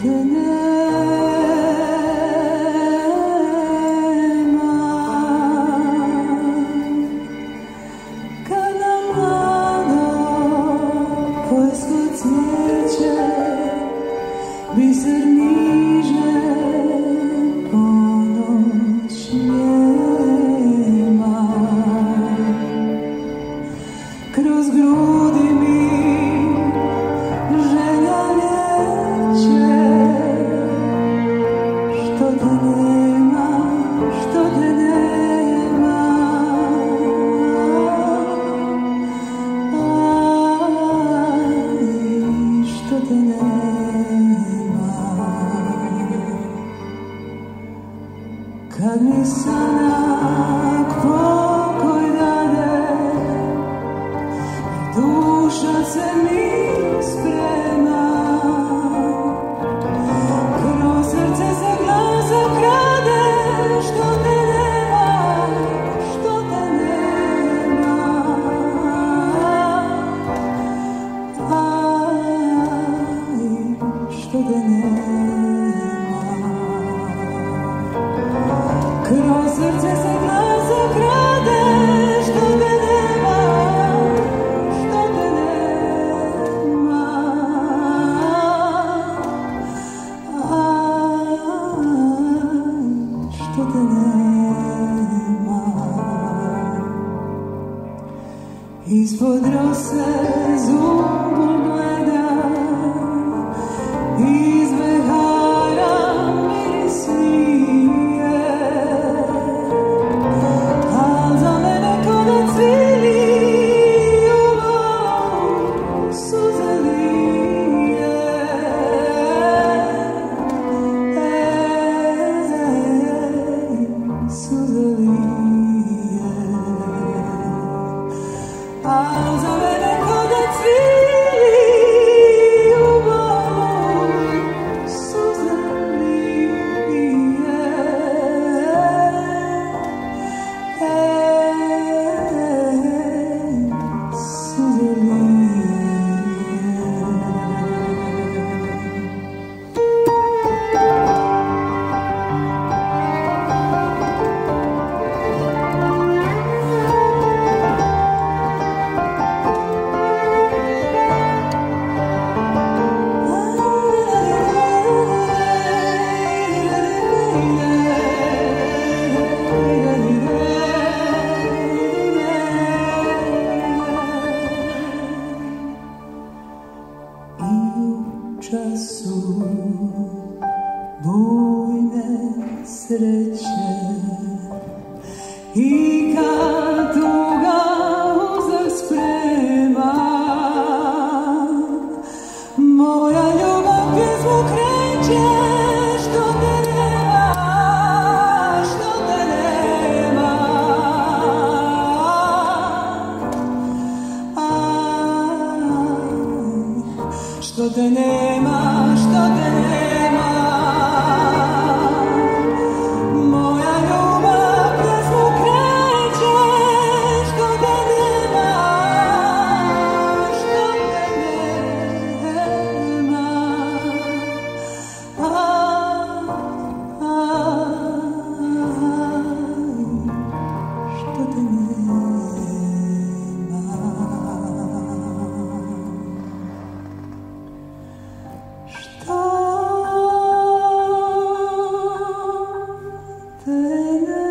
te nema. Kada mlado poljsko cvijeće biser niže ponoć njema, kroz grudi mi želja lijeće. Što te nema, što te nema, što te nema. Kad mi sanak pokoj dade i duša se mi sprema, kroz srce se glas zakrade. Što te nema, što te nema, što te nema. Kroz srce se glas zakrade. Što te nema, što te nema, što te nema. Ispod rose zubom gleda, iz behara miris lije, al za mene ko da cvili ljubav suze lije. Suze lije, al za mene ko da cvili ljubav suze lije. Suze lije. I u času bujne sreće i kad tuga uzak sprema, moja ljubav pjesmu kreće. Što te nema, što te nema, što te nema, što te nema. Moja ljubav pjesmu kreće. Što te nema, što te nema, što te nema. Что ты